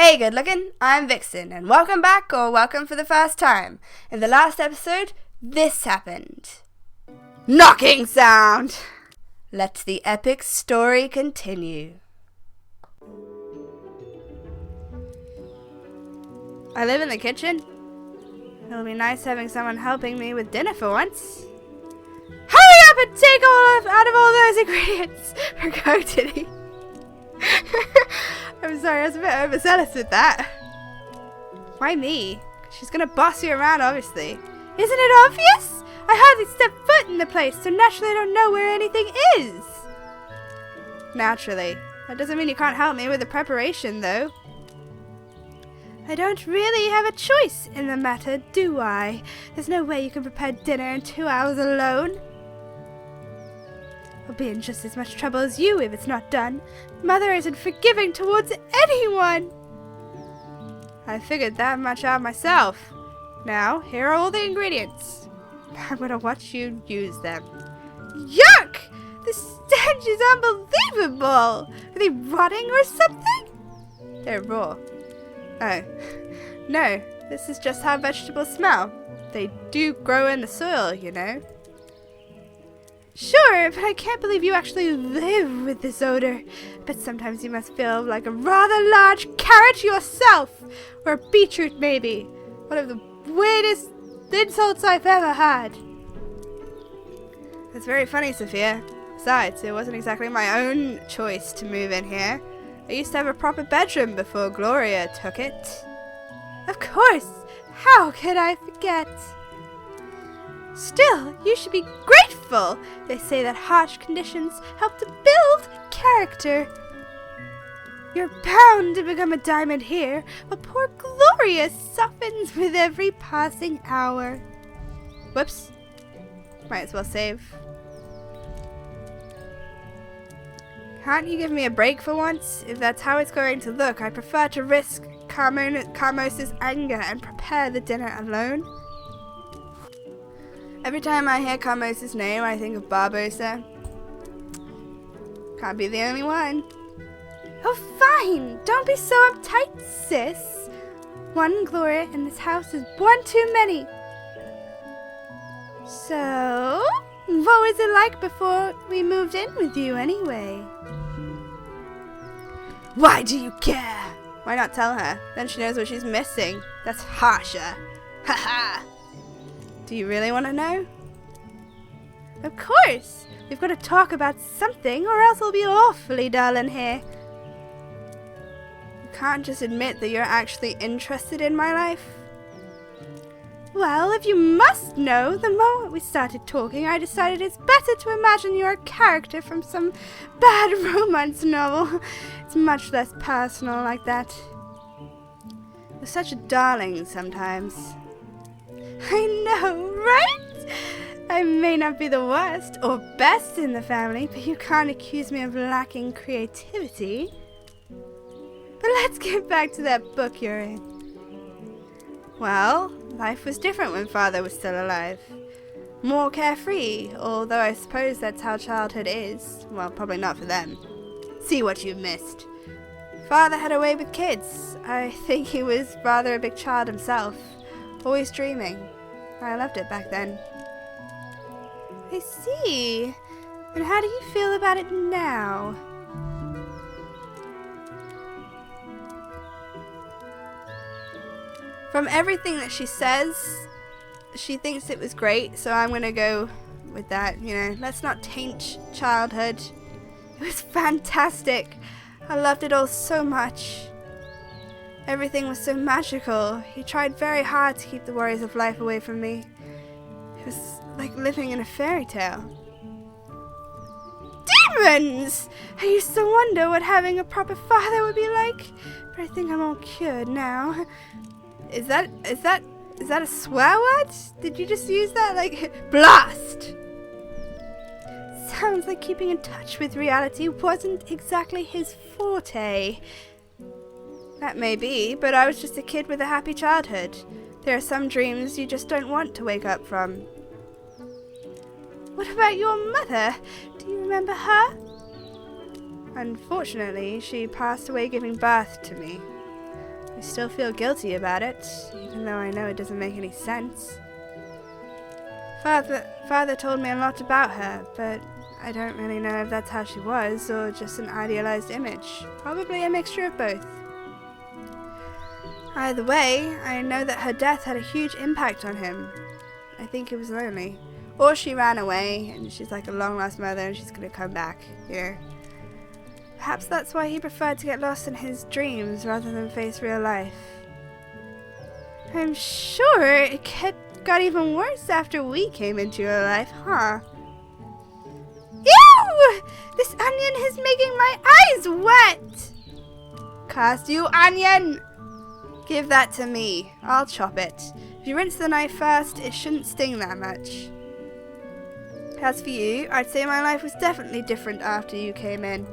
Hey good looking, I'm Vixen, and welcome back, or welcome for the first time. In the last episode, this happened. Knocking sound! Let the epic story continue. I live in the kitchen. It'll be nice having someone helping me with dinner for once. Hurry up and take out of all those ingredients! We're going to eat. I'm sorry, I was a bit overzealous with that. Why me? She's gonna boss you around, obviously. Isn't it obvious? I hardly step foot in the place, so naturally I don't know where anything is. Naturally. That doesn't mean you can't help me with the preparation, though. I don't really have a choice in the matter, do I? There's no way you can prepare dinner in 2 hours alone. I'll be in just as much trouble as you if it's not done. Mother isn't forgiving towards anyone. I figured that much out myself. Now, here are all the ingredients. I'm gonna watch you use them. Yuck! The stench is unbelievable! Are they rotting or something? They're raw. Oh. No, this is just how vegetables smell. They do grow in the soil, you know. Sure, but I can't believe you actually live with this odor. But sometimes you must feel like a rather large carrot yourself. Or a beetroot, maybe. One of the weirdest insults I've ever had. That's very funny, Sophia. Besides, it wasn't exactly my own choice to move in here. I used to have a proper bedroom before Gloria took it. Of course! How could I forget? Still, you should be grateful. They say that harsh conditions help to build character. You're bound to become a diamond here, but poor Gloria softens with every passing hour. Whoops. Might as well save. Can't you give me a break for once? If that's how it's going to look, I prefer to risk Carmos's anger and prepare the dinner alone. Every time I hear Carmos's name, I think of Barbosa. Can't be the only one. Oh, fine! Don't be so uptight, sis. One Gloria in this house is one too many. So, what was it like before we moved in with you, anyway? Why do you care? Why not tell her? Then she knows what she's missing. That's harsher. Ha ha! Do you really want to know? Of course! We've got to talk about something, or else it'll be awfully dull in here. You can't just admit that you're actually interested in my life. Well, if you must know, the moment we started talking, I decided it's better to imagine you're a character from some bad romance novel. It's much less personal like that. You're such a darling sometimes. I know, right? I may not be the worst or best in the family, but you can't accuse me of lacking creativity. But let's get back to that book you're in. Well, life was different when Father was still alive. More carefree, although I suppose that's how childhood is. Well, probably not for them. See what you've missed. Father had a way with kids. I think he was rather a big child himself. Always dreaming. I loved it back then. I see. And how do you feel about it now? From everything that she says, she thinks it was great, so I'm gonna go with that, you know. Let's not taint childhood. It was fantastic. I loved it all so much. Everything was so magical. He tried very hard to keep the worries of life away from me. It was like living in a fairy tale. Demons! I used to wonder what having a proper father would be like, but I think I'm all cured now. Is that a swear word? Did you just use that? Like, blast! Sounds like keeping in touch with reality wasn't exactly his forte. That may be, but I was just a kid with a happy childhood. There are some dreams you just don't want to wake up from. What about your mother? Do you remember her? Unfortunately, she passed away giving birth to me. I still feel guilty about it, even though I know it doesn't make any sense. Father told me a lot about her, but I don't really know if that's how she was or just an idealized image. Probably a mixture of both. Either way, I know that her death had a huge impact on him. I think he was lonely. Or she ran away and she's like a long-lost mother and she's gonna come back, you know. Perhaps that's why he preferred to get lost in his dreams rather than face real life. I'm sure it got even worse after we came into your life, huh? Ew! This onion is making my eyes wet! Curse you, onion! Give that to me. I'll chop it. If you rinse the knife first, it shouldn't sting that much. As for you, I'd say my life was definitely different after you came in.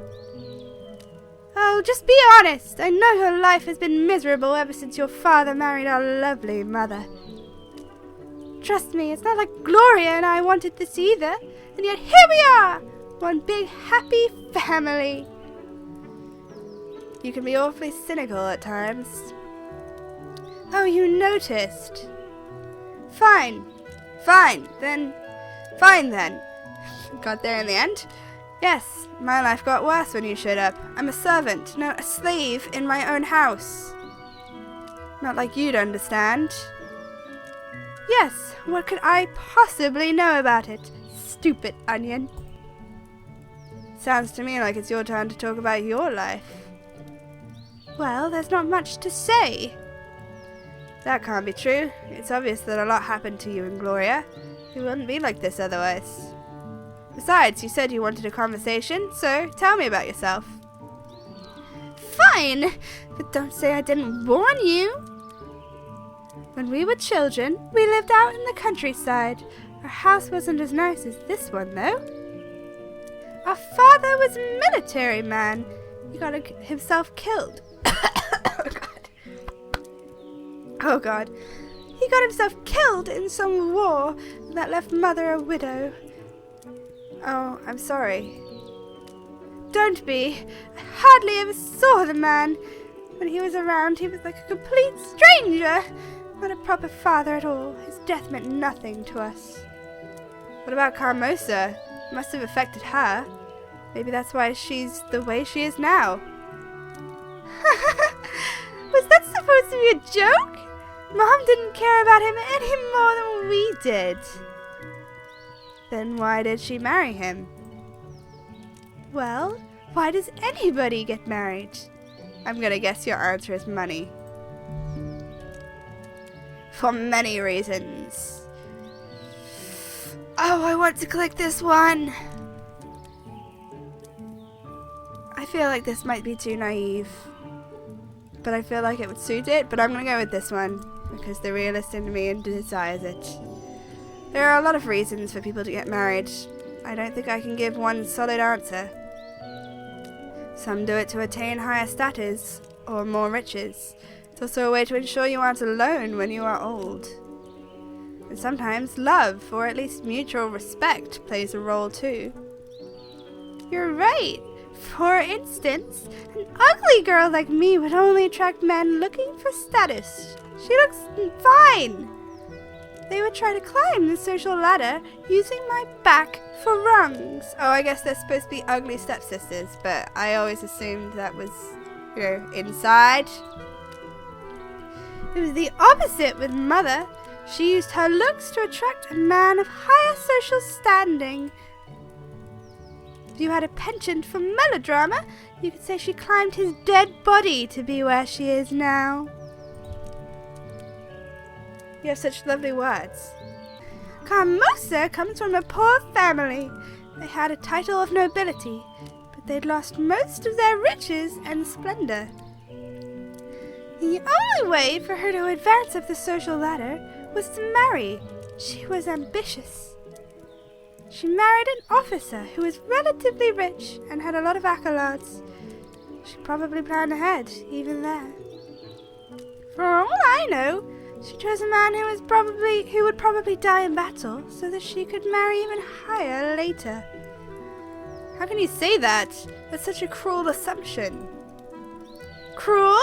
Oh, just be honest. I know your life has been miserable ever since your father married our lovely mother. Trust me, it's not like Gloria and I wanted this either. And yet here we are! One big happy family. You can be awfully cynical at times. Oh, you noticed. Fine then. Got there in the end. Yes, my life got worse when you showed up. I'm a servant, no, a slave in my own house. Not like you'd understand. Yes, what could I possibly know about it? Stupid onion. Sounds to me like it's your turn to talk about your life. Well, there's not much to say. That can't be true. It's obvious that a lot happened to you and Gloria. You wouldn't be like this otherwise. Besides, you said you wanted a conversation, so tell me about yourself. Fine, but don't say I didn't warn you. When we were children, we lived out in the countryside. Our house wasn't as nice as this one, though. Our father was a military man. He got himself killed. Oh God. He got himself killed in some war that left Mother a widow. Oh, I'm sorry. Don't be. I hardly ever saw the man. When he was around, he was like a complete stranger. Not a proper father at all. His death meant nothing to us. What about Carmosa? It must have affected her. Maybe that's why she's the way she is now. Was that supposed to be a joke? Mom didn't care about him any more than we did. Then why did she marry him? Well, why does anybody get married? I'm gonna guess your answer is money. For many reasons. Oh, I want to click this one. I feel like this might be too naive, but I feel like it would suit it, but I'm gonna go with this one because the realist in me desires it. There are a lot of reasons for people to get married. I don't think I can give one solid answer. Some do it to attain higher status or more riches. It's also a way to ensure you aren't alone when you are old. And sometimes love, or at least mutual respect, plays a role too. You're right. For instance, an ugly girl like me would only attract men looking for status. She looks fine. They would try to climb the social ladder using my back for rungs. Oh, I guess they're supposed to be ugly stepsisters, but I always assumed that was, inside. It was the opposite with Mother. She used her looks to attract a man of higher social standing. If you had a penchant for melodrama, you could say she climbed his dead body to be where she is now. You have such lovely words. Carmosa comes from a poor family. They had a title of nobility, but they'd lost most of their riches and splendor. The only way for her to advance up the social ladder was to marry. She was ambitious. She married an officer who was relatively rich and had a lot of accolades. She probably planned ahead, even there. For all I know, she chose a man who would probably die in battle so that she could marry even higher later. How can you say that? That's such a cruel assumption. Cruel?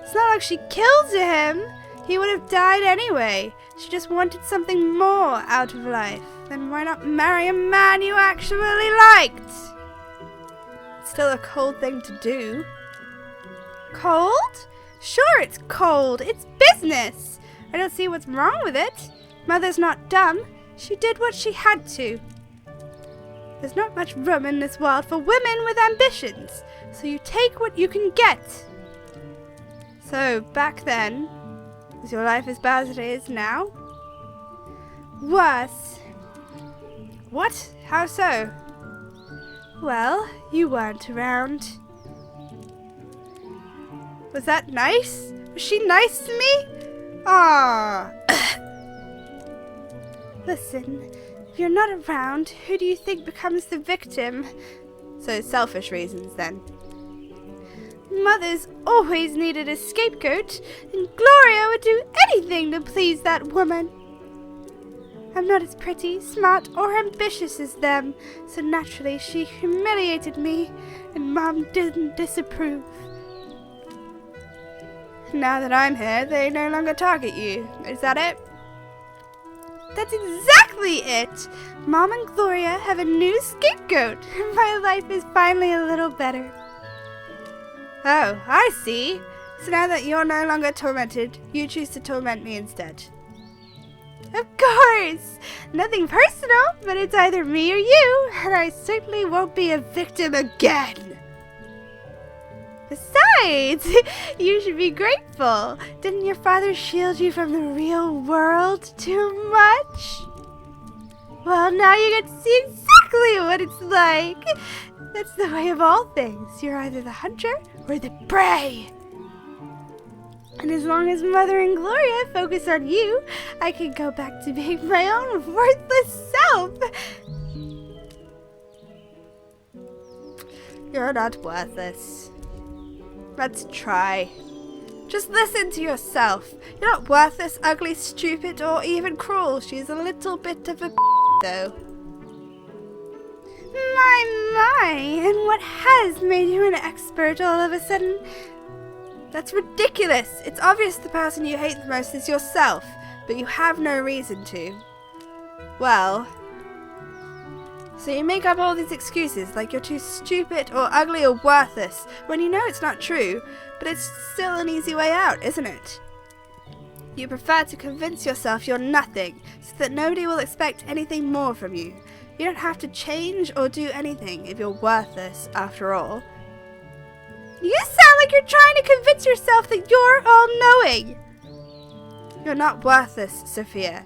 It's not like she killed him. He would have died anyway. She just wanted something more out of life. Then why not marry a man you actually liked? It's still a cold thing to do. Cold? Sure, it's cold. It's business. I don't see what's wrong with it. Mother's not dumb. She did what she had to. There's not much room in this world for women with ambitions, so you take what you can get. So, back then, was your life as bad as it is now? Worse. What? How so? Well, you weren't around. Was that nice? Was she nice to me? Ah. Listen, if you're not around, who do you think becomes the victim? So selfish reasons, then. Mother's always needed a scapegoat, and Gloria would do anything to please that woman. I'm not as pretty, smart, or ambitious as them, so naturally she humiliated me, and Mom didn't disapprove. Now that I'm here, they no longer target you. Is that it? That's exactly it! Mom and Gloria have a new scapegoat, and my life is finally a little better. Oh, I see. So now that you're no longer tormented, you choose to torment me instead. Of course! Nothing personal, but it's either me or you, and I certainly won't be a victim again. Besides, you should be grateful. Didn't your father shield you from the real world too much? Well, now you get to see exactly what it's like. That's the way of all things. You're either the hunter or the prey. And as long as Mother and Gloria focus on you, I can go back to being my own worthless self. You're not worthless. Let's try. Just listen to yourself. You're not worthless, ugly, stupid, or even cruel. She's a little bit of a though. My, and what has made you an expert all of a sudden? That's ridiculous. It's obvious the person you hate the most is yourself, but you have no reason to. Well, so you make up all these excuses like you're too stupid or ugly or worthless when you know it's not true, but it's still an easy way out, isn't it? You prefer to convince yourself you're nothing so that nobody will expect anything more from you. You don't have to change or do anything if you're worthless after all. You sound like you're trying to convince yourself that you're all-knowing. You're not worthless, Sophia.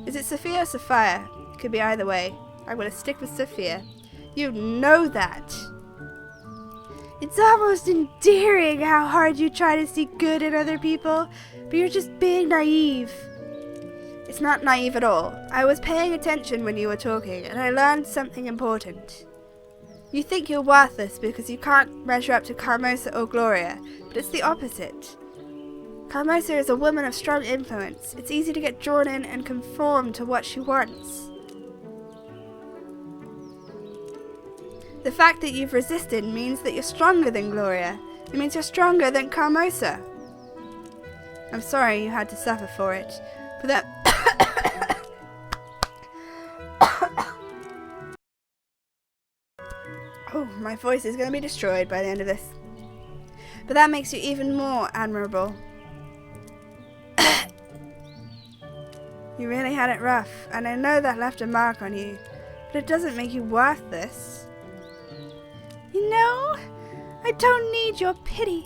Is it Sophia or Sophia? It could be either way. I'm going to stick with Sophia. You know that. It's almost endearing how hard you try to see good in other people, but you're just being naive. It's not naive at all. I was paying attention when you were talking, and I learned something important. You think you're worthless because you can't measure up to Carmosa or Gloria, but it's the opposite. Carmosa is a woman of strong influence. It's easy to get drawn in and conform to what she wants. The fact that you've resisted means that you're stronger than Gloria. It means you're stronger than Carmosa. I'm sorry you had to suffer for it, but that... Oh, my voice is going to be destroyed by the end of this. But that makes you even more admirable. You really had it rough, and I know that left a mark on you, but it doesn't make you worthless. You know, I don't need your pity.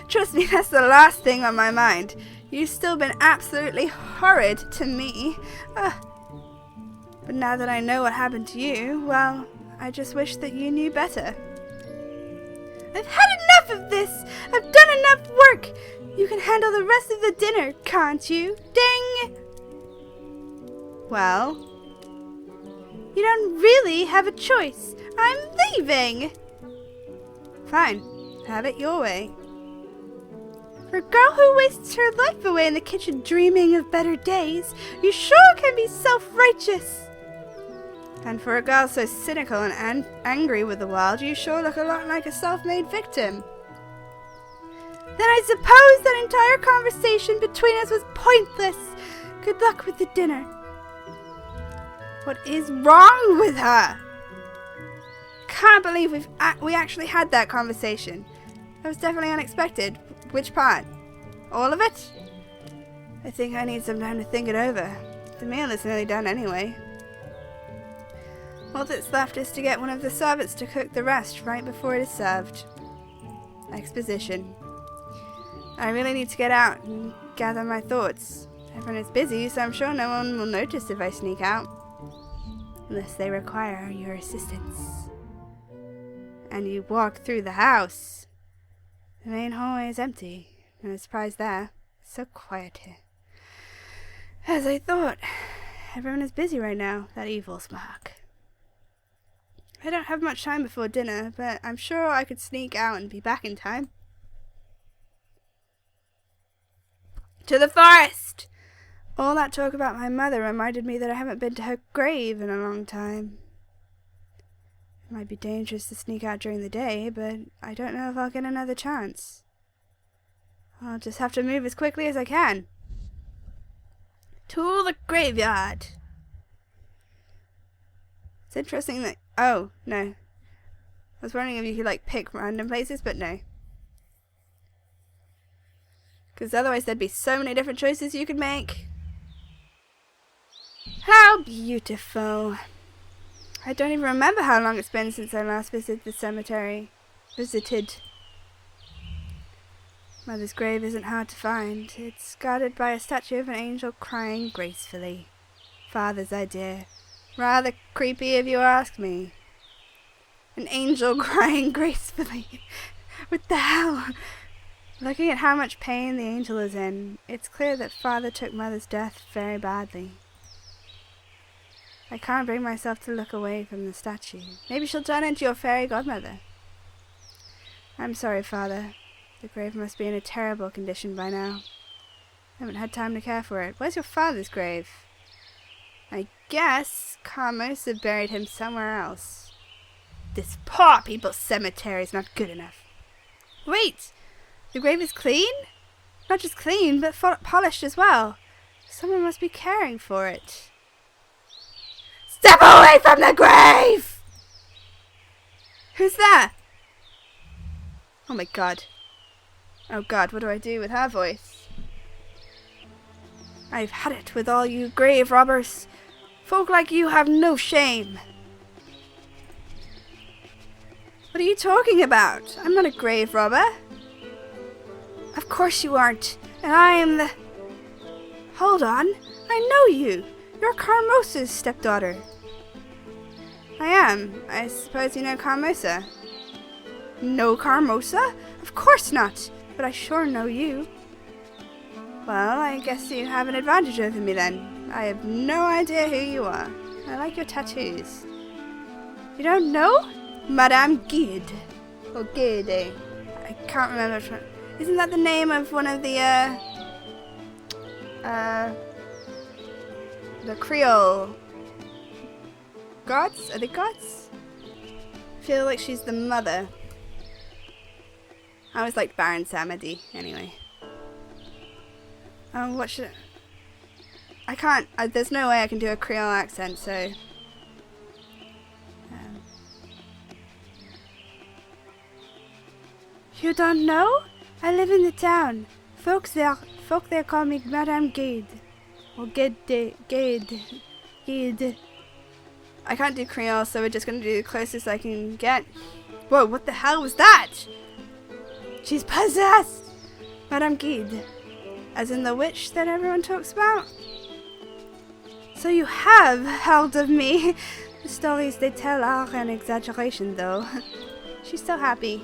Trust me, that's the last thing on my mind. You've still been absolutely horrid to me. But now that I know what happened to you, well, I just wish that you knew better. I've had enough of this! I've done enough work! You can handle the rest of the dinner, can't you? Ding! Well, you don't really have a choice. I'm leaving! Fine, have it your way. For a girl who wastes her life away in the kitchen dreaming of better days, you sure can be self-righteous. And for a girl so cynical and angry with the world, you sure look a lot like a self-made victim. Then I suppose that entire conversation between us was pointless. Good luck with the dinner. What is wrong with her? Can't believe we actually had that conversation. That was definitely unexpected. Which part? All of it? I think I need some time to think it over. The meal is nearly done anyway. All that's left is to get one of the servants to cook the rest right before it is served. Exposition. I really need to get out and gather my thoughts. Everyone is busy, so I'm sure no one will notice if I sneak out. Unless they require your assistance. And you walk through the house. The main hallway is empty. No surprise there. It's so quiet here. As I thought. Everyone is busy right now. That evil smirk. I don't have much time before dinner, but I'm sure I could sneak out and be back in time. To the forest! All that talk about my mother reminded me that I haven't been to her grave in a long time. It might be dangerous to sneak out during the day, but I don't know if I'll get another chance. I'll just have to move as quickly as I can. To the graveyard! It's interesting that... Oh, no. I was wondering if you could, like, pick random places, but no. Because otherwise there'd be so many different choices you could make. How beautiful. I don't even remember how long it's been since I last visited the cemetery. Mother's grave isn't hard to find. It's guarded by a statue of an angel crying gracefully. Father's idea. Rather creepy if you ask me. An angel crying gracefully. What the hell? Looking at how much pain the angel is in, it's clear that Father took Mother's death very badly. I can't bring myself to look away from the statue. Maybe she'll turn into your fairy godmother. I'm sorry, Father. The grave must be in a terrible condition by now. I haven't had time to care for it. Where's your father's grave? I guess Carmosa buried him somewhere else. This poor people's cemetery is not good enough. Wait! The grave is clean? Not just clean, but polished as well. Someone must be caring for it. Step away from the grave! Who's there? Oh my god. Oh god, what do I do with her voice? I've had it with all you grave robbers. Folk like you have no shame. What are you talking about? I'm not a grave robber. Of course you aren't. And I am the... Hold on. I know you. You're Carmosa's stepdaughter. I am. I suppose you know Carmosa. Know Carmosa? Of course not. But I sure know you. Well, I guess you have an advantage over me then. I have no idea who you are. I like your tattoos. You don't know? Madame Guide. Or Guide. I can't remember which one. Isn't that the name of one of the Creole gods? Are they gods? I feel like she's the mother. I always liked Baron Samedi, anyway. What should I can't, there's no way I can do a Creole accent, so... You don't know? I live in the town. Folk there call me Madame Guide. Or Guide. I can't do Creole, so we're just gonna do the closest I can get. Whoa, what the hell was that? She's possessed! Madame Guide. As in the witch that everyone talks about? So you have held of me. The stories they tell are an exaggeration, though. She's so happy.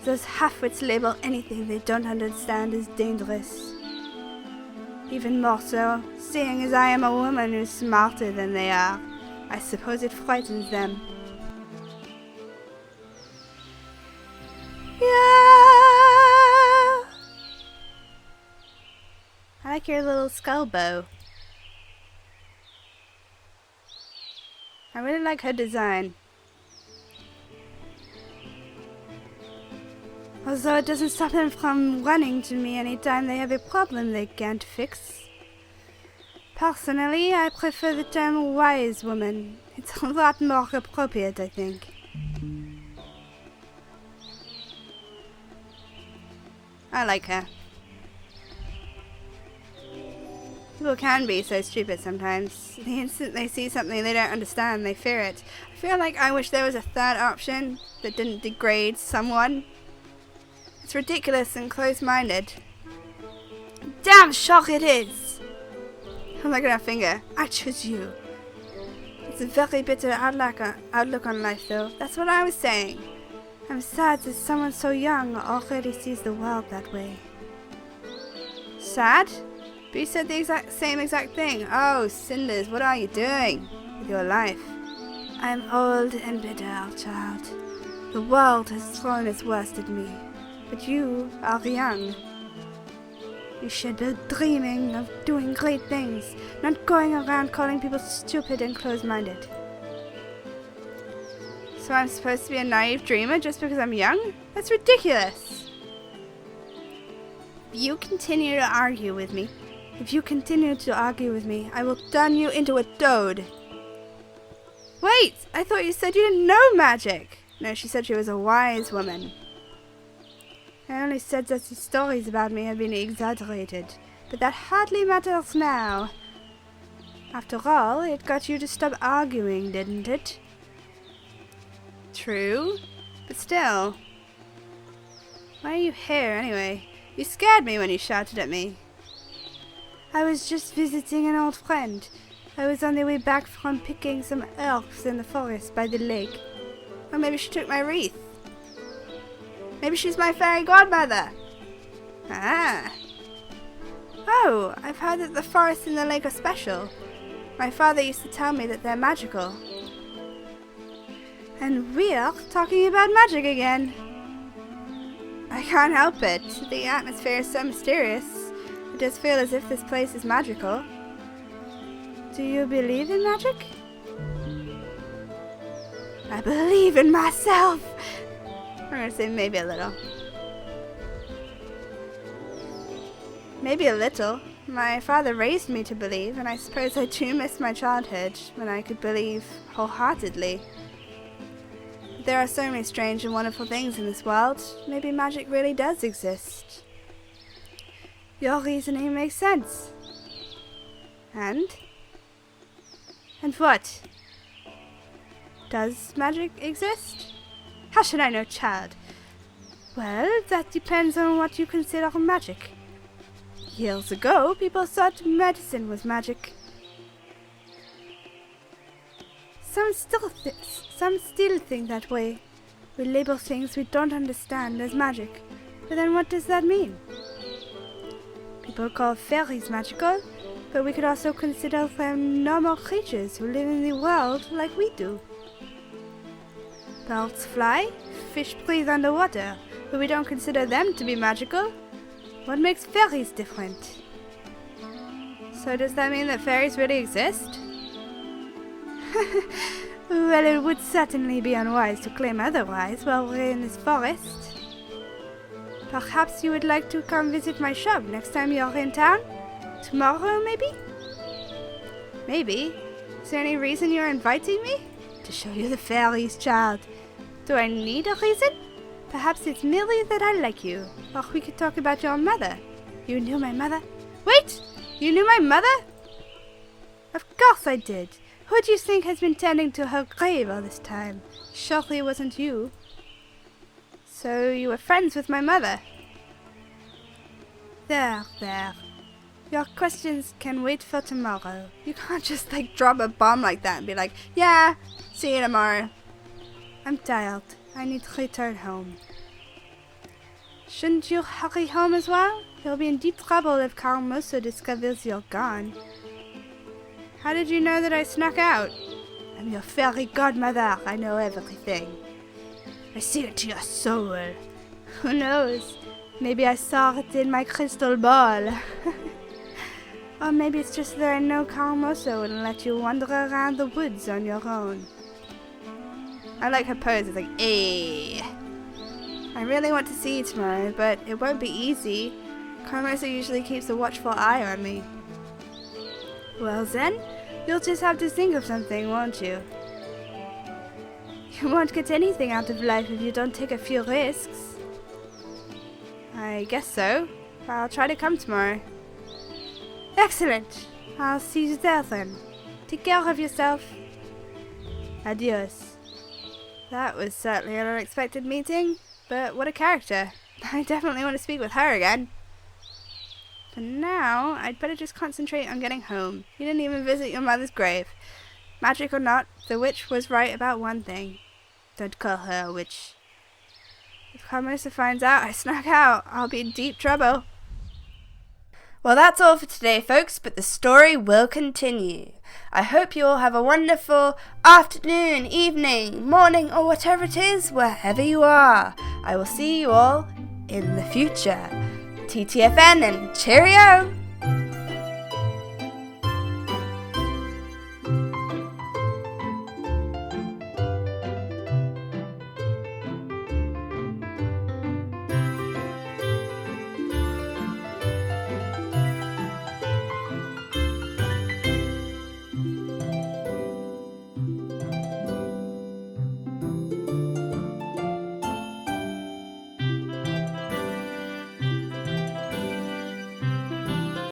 Those half-wits label anything they don't understand as dangerous. Even more so, seeing as I am a woman who's smarter than they are. I suppose it frightens them. Yeah! I like your little skull bow. I really like her design. Although it doesn't stop them from running to me anytime they have a problem they can't fix. Personally, I prefer the term wise woman. It's a lot more appropriate, I think. I like her. People can be so stupid sometimes. The instant they see something they don't understand, they fear it. I feel like I wish there was a third option that didn't degrade someone. It's ridiculous and close-minded. Damn shock it is! I'm like a finger. I choose you. It's a very bitter outlook on life, though. That's what I was saying. I'm sad that someone so young already sees the world that way. Sad? But you said the same exact thing. Oh, Cinders, what are you doing with your life? I am old and bitter, child. The world has thrown its worst at me. But you are young. You should be dreaming of doing great things, not going around calling people stupid and close-minded. So I'm supposed to be a naive dreamer just because I'm young? That's ridiculous! If you continue to argue with me, I will turn you into a toad. Wait! I thought you said you didn't know magic! No, she said she was a wise woman. I only said that the stories about me have been exaggerated, but that hardly matters now. After all, it got you to stop arguing, didn't it? True, but still. Why are you here, anyway? You scared me when you shouted at me. I was just visiting an old friend. I was on the way back from picking some herbs in the forest by the lake. Or maybe she took my wreath. Maybe she's my fairy godmother. Ah. Oh, I've heard that the forests and the lake are special. My father used to tell me that they're magical. And we're talking about magic again. I can't help it. The atmosphere is so mysterious. It does feel as if this place is magical. Do you believe in magic? I believe in myself. I'm gonna say maybe a little. Maybe a little. My father raised me to believe, and I suppose I do miss my childhood when I could believe wholeheartedly. There are so many strange and wonderful things in this world. Maybe magic really does exist. Your reasoning makes sense. And? And what? Does magic exist? How should I know, child? Well, that depends on what you consider magic. Years ago, people thought medicine was magic. Some still think that way. We label things we don't understand as magic. But then what does that mean? People call fairies magical, but we could also consider them normal creatures who live in the world like we do. Birds fly, fish breathe underwater, but we don't consider them to be magical. What makes fairies different? So does that mean that fairies really exist? Well, it would certainly be unwise to claim otherwise while we're in this forest. Perhaps you would like to come visit my shop next time you're in town? Tomorrow, maybe? Maybe? Is there any reason you're inviting me? To show you the fairies, child. Do I need a reason? Perhaps it's merely that I like you. Or we could talk about your mother. You knew my mother? Wait! You knew my mother? Of course I did. Who do you think has been tending to her grave all this time? Surely it wasn't you. So you were friends with my mother? There. Your questions can wait for tomorrow. You can't just drop a bomb like that and be like, yeah, see you tomorrow. I'm tired. I need to return home. Shouldn't you hurry home as well? You'll be in deep trouble if Carmoso discovers you're gone. How did you know that I snuck out? I'm your fairy godmother. I know everything. I see into your soul. Who knows? Maybe I saw it in my crystal ball. Or maybe it's just that I know Carmoso wouldn't let you wander around the woods on your own. I like her pose. It's like, ayy. I really want to see you tomorrow, but it won't be easy. Carmosa usually keeps a watchful eye on me. Well then, you'll just have to think of something, won't you? You won't get anything out of life if you don't take a few risks. I guess so. I'll try to come tomorrow. Excellent! I'll see you there then. Take care of yourself. Adios. That was certainly an unexpected meeting, but what a character. I definitely want to speak with her again. For now, I'd better just concentrate on getting home. You didn't even visit your mother's grave. Magic or not, the witch was right about one thing. Don't call her a witch. If Carmosa finds out I snuck out, I'll be in deep trouble. Well, that's all for today, folks, but the story will continue. I hope you all have a wonderful afternoon, evening, morning, or whatever it is, wherever you are. I will see you all in the future. TTFN and cheerio!